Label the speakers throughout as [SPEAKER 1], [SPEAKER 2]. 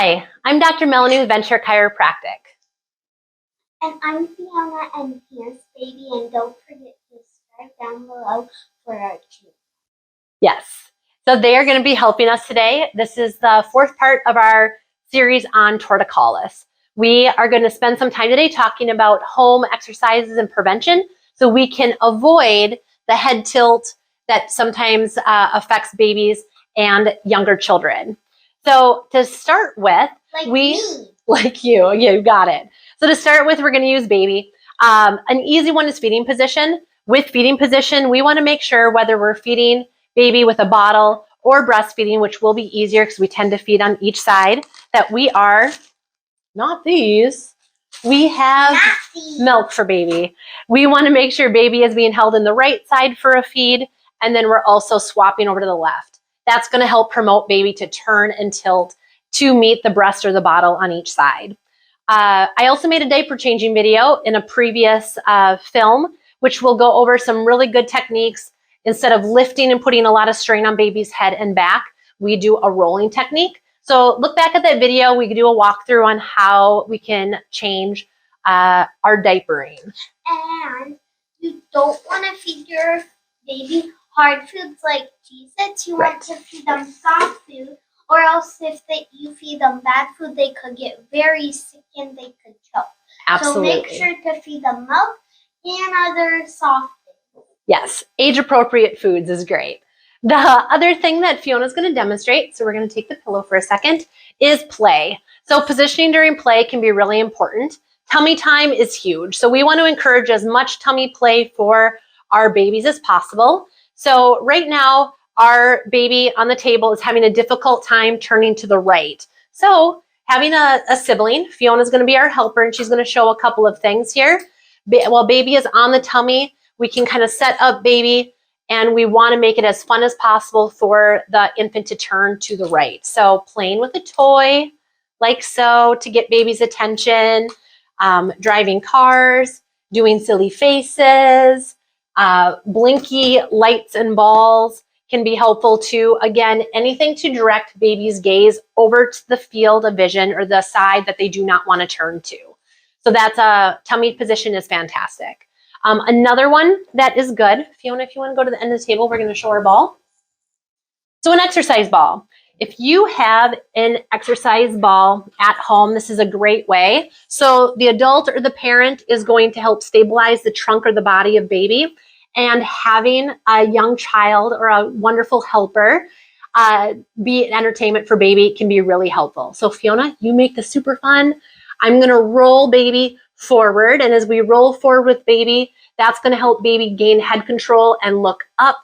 [SPEAKER 1] Hi, I'm Dr. Melanie with Venture Chiropractic.
[SPEAKER 2] And I'm Fiona, and here's baby, and don't forget to subscribe down below for our channel.
[SPEAKER 1] Yes, so they are going to be helping us today. This is the fourth part of our series on Torticollis. We are going to spend some time today talking about home exercises and prevention so we can avoid the head tilt that sometimes affects babies and younger children. So to start with, you got it. So to start with, we're going to use baby. An easy one is feeding position. With feeding position, we want to make sure whether we're feeding baby with a bottle or breastfeeding, which will be easier because we tend to feed on each side, that we are, not these, we have milk for baby. We want to make sure baby is being held in the right side for a feed, and then we're also swapping over to the left. That's going to help promote baby to turn and tilt to meet the breast or the bottle on each side. I also made a diaper changing video in a previous film, which will go over some really good techniques. Instead of lifting and putting a lot of strain on baby's head and back, we do a rolling technique. So look back at that video. We can do a walkthrough on how we can change our diapering.
[SPEAKER 2] And you don't want to feed your baby hard foods like cheez-its. You want to feed them soft food, or else if you feed them bad food, they could get very sick and they could choke.
[SPEAKER 1] Absolutely.
[SPEAKER 2] So make sure to feed them milk and other soft things.
[SPEAKER 1] Yes, age-appropriate foods is great. The other thing that Fiona's going to demonstrate, so we're going to take the pillow for a second, is play. So positioning during play can be really important. Tummy time is huge. So we want to encourage as much tummy play for our babies as possible. So right now, our baby on the table is having a difficult time turning to the right. So having a sibling, Fiona's going to be our helper, and she's going to show a couple of things here. While baby is on the tummy, we can kind of set up baby, and we want to make it as fun as possible for the infant to turn to the right. So playing with a toy, like so, to get baby's attention, driving cars, doing silly faces, blinky lights and balls can be helpful too. Again, anything to direct baby's gaze over to the field of vision or the side that they do not want to turn to. So that's a tummy position is fantastic. Another one that is good, Fiona, if you want to go to the end of the table, we're going to show our ball. So an exercise ball. If you have an exercise ball at home, this is a great way. So the adult or the parent is going to help stabilize the trunk or the body of baby, and having a young child or a wonderful helper be an entertainment for baby can be really helpful. So Fiona, you make this super fun. I'm going to roll baby forward, and as we roll forward with baby, that's going to help baby gain head control and look up.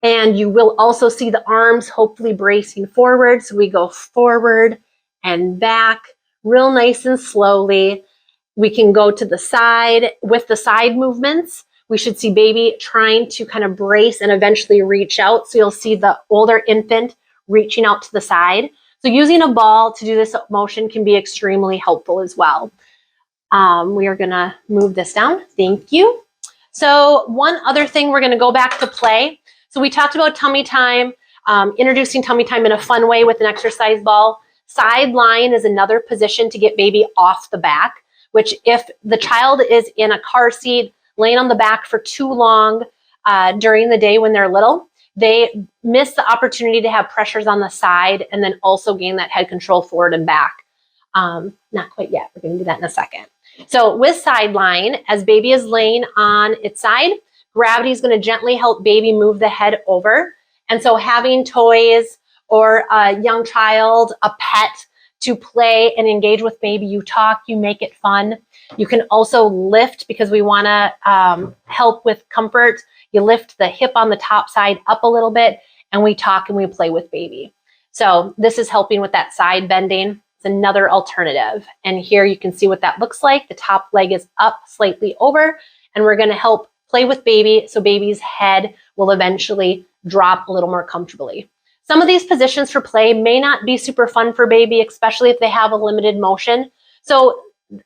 [SPEAKER 1] And you will also see the arms hopefully bracing forward. So we go forward and back real nice and slowly. We can go to the side with the side movements. We should see baby trying to kind of brace and eventually reach out. So you'll see the older infant reaching out to the side. So using a ball to do this motion can be extremely helpful as well. We are going to move this down. Thank you. So one other thing, we're going to go back to play. So we talked about tummy time, introducing tummy time in a fun way with an exercise ball. Sideline is another position to get baby off the back, which if the child is in a car seat, laying on the back for too long during the day when they're little, they miss the opportunity to have pressures on the side and then also gain that head control forward and back. Not quite yet. We're going to do that in a second. So with sideline, as baby is laying on its side, gravity is going to gently help baby move the head over. And so having toys or a young child, a pet to play and engage with baby, you talk, you make it fun. You can also lift because we want to help with comfort. You lift the hip on the top side up a little bit, and we talk and we play with baby. So this is helping with that side bending. It's another alternative. And here you can see what that looks like. The top leg is up slightly over, and we're going to help play with baby so baby's head will eventually drop a little more comfortably. Some of these positions for play may not be super fun for baby, especially if they have a limited motion. So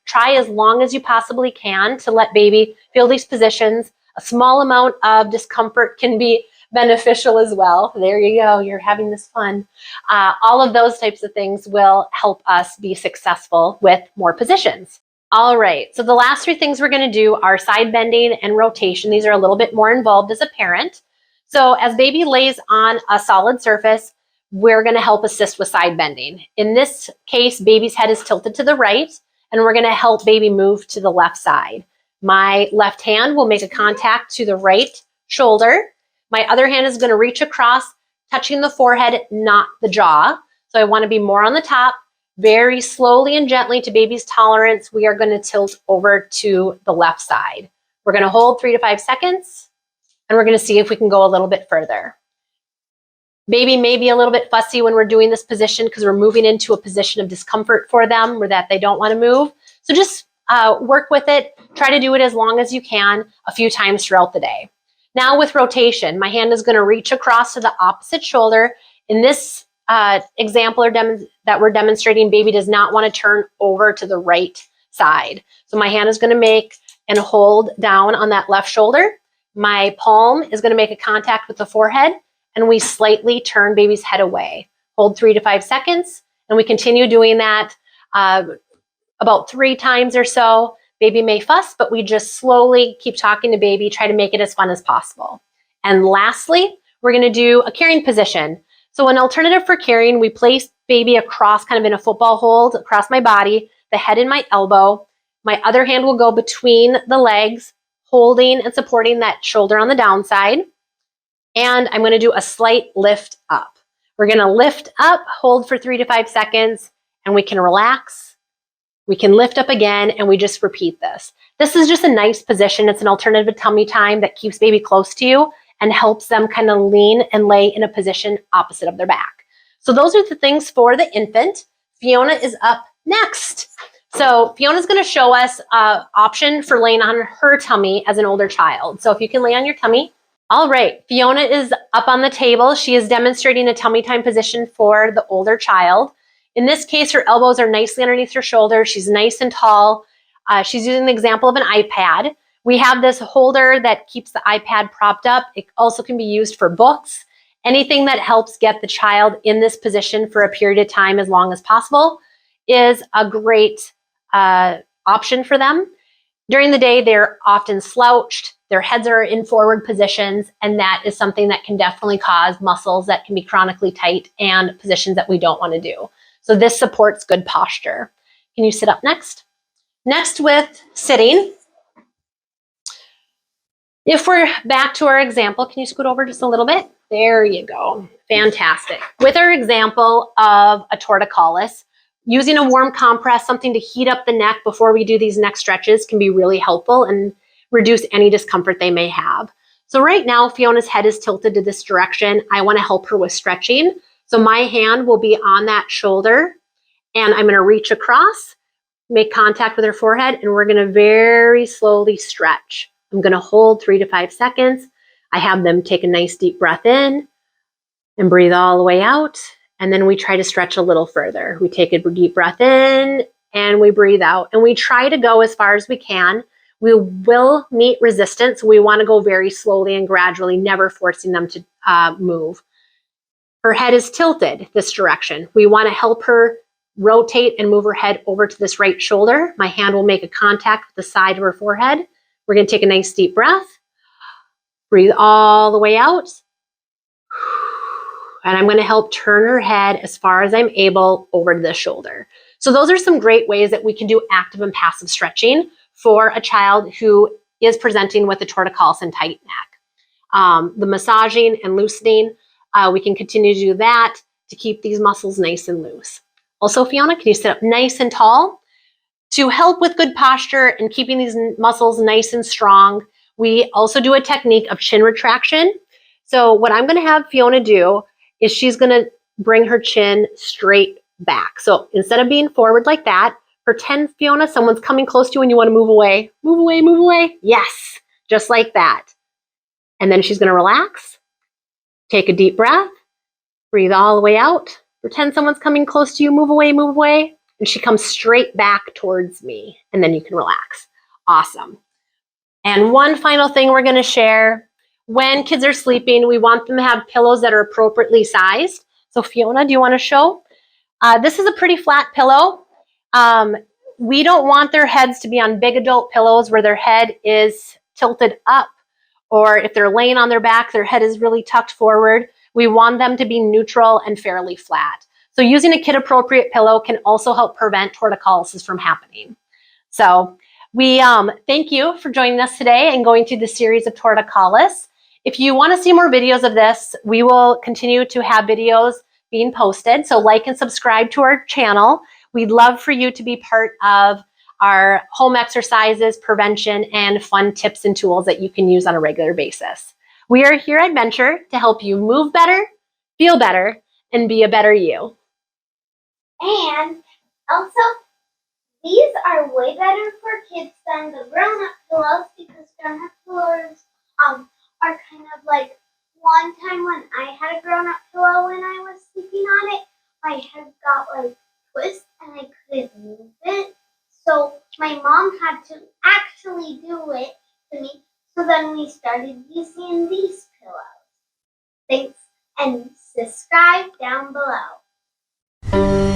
[SPEAKER 1] try as long as you possibly can to let baby feel these positions. A small amount of discomfort can be beneficial as well. There you go. You're having this fun. All of those types of things will help us be successful with more positions. All right. So the last three things we're going to do are side bending and rotation. These are a little bit more involved as a parent. So as baby lays on a solid surface, we're going to help assist with side bending. In this case, baby's head is tilted to the right, and we're going to help baby move to the left side. My left hand will make a contact to the right shoulder. My other hand is going to reach across, touching the forehead, not the jaw. So I want to be more on the top. Very slowly and gently, to baby's tolerance, we are going to tilt over to the left side. We're going to hold 3 to 5 seconds, and we're going to see if we can go a little bit further. Baby may be a little bit fussy when we're doing this position because we're moving into a position of discomfort for them or that they don't want to move. So just work with it. Try to do it as long as you can, a few times throughout the day. Now with rotation, my hand is going to reach across to the opposite shoulder. In this example that we're demonstrating, baby does not want to turn over to the right side. So my hand is going to make and hold down on that left shoulder. My palm is going to make a contact with the forehead, and we slightly turn baby's head away. Hold 3 to 5 seconds, and we continue doing that about 3 times or so. Baby may fuss, but we just slowly keep talking to baby, try to make it as fun as possible. And lastly, we're going to do a carrying position. So an alternative for carrying, we place baby across, kind of in a football hold, across my body, the head in my elbow. My other hand will go between the legs, holding and supporting that shoulder on the downside. And I'm going to do a slight lift up. We're going to lift up, hold for 3 to 5 seconds, and we can relax. We can lift up again, and we just repeat this. This is just a nice position. It's an alternative tummy time that keeps baby close to you and helps them kind of lean and lay in a position opposite of their back. So those are the things for the infant. Fiona is up next. So Fiona's going to show us an option for laying on her tummy as an older child. So if you can lay on your tummy. All right, Fiona is up on the table. She is demonstrating a tummy time position for the older child. In this case, her elbows are nicely underneath her shoulders. She's nice and tall. She's using the example of an iPad. We have this holder that keeps the iPad propped up. It also can be used for books. Anything that helps get the child in this position for a period of time as long as possible is a great option for them. During the day, they're often slouched. Their heads are in forward positions, and that is something that can definitely cause muscles that can be chronically tight and positions that we don't want to do. So this supports good posture. Can you sit up next? Next, with sitting. If we're back to our example, can you scoot over just a little bit? There you go. Fantastic. With our example of a torticollis, using a warm compress, something to heat up the neck before we do these neck stretches, can be really helpful and reduce any discomfort they may have. So right now, Fiona's head is tilted to this direction. I want to help her with stretching. So my hand will be on that shoulder, and I'm going to reach across, make contact with her forehead, and we're going to very slowly stretch. I'm going to hold 3 to 5 seconds. I have them take a nice deep breath in and breathe all the way out. And then we try to stretch a little further. We take a deep breath in and we breathe out. And we try to go as far as we can. We will meet resistance. We want to go very slowly and gradually, never forcing them to move. Her head is tilted this direction. We want to help her rotate and move her head over to this right shoulder. My hand will make a contact with the side of her forehead. We're going to take a nice deep breath. Breathe all the way out. And I'm going to help turn her head as far as I'm able over to the shoulder. So those are some great ways that we can do active and passive stretching for a child who is presenting with a torticollis and tight neck. The massaging and loosening, we can continue to do that to keep these muscles nice and loose. Also, Fiona, can you sit up nice and tall? To help with good posture and keeping these muscles nice and strong, we also do a technique of chin retraction. So what I'm going to have Fiona do is she's going to bring her chin straight back. So instead of being forward like that, pretend, Fiona, someone's coming close to you and you want to move away. Move away, move away. Yes, just like that. And then she's going to relax. Take a deep breath. Breathe all the way out. Pretend someone's coming close to you. Move away, move away. And she comes straight back towards me. And then you can relax. Awesome. And one final thing we're going to share. when kids are sleeping, we want them to have pillows that are appropriately sized. So Fiona, do you want to show? This is a pretty flat pillow. We don't want their heads to be on big adult pillows where their head is tilted up, or if they're laying on their back, their head is really tucked forward. We want them to be neutral and fairly flat. So using a kid-appropriate pillow can also help prevent torticollis from happening. So we thank you for joining us today and going through the series of torticollis. If you want to see more videos of this, we will continue to have videos being posted. So like and subscribe to our channel. We'd love for you to be part of our home exercises, prevention, and fun tips and tools that you can use on a regular basis. We are here at Venture to help you move better, feel better, and be a better you.
[SPEAKER 2] And also, these are way better for kids than the grown-up pillows because grown-up pillows are kind of like, one time when I had a grown-up pillow when I was sleeping on it, my head got like twist and I couldn't move it. So my mom had to actually do it to me. So then we started using these pillows. Thanks, and subscribe down below.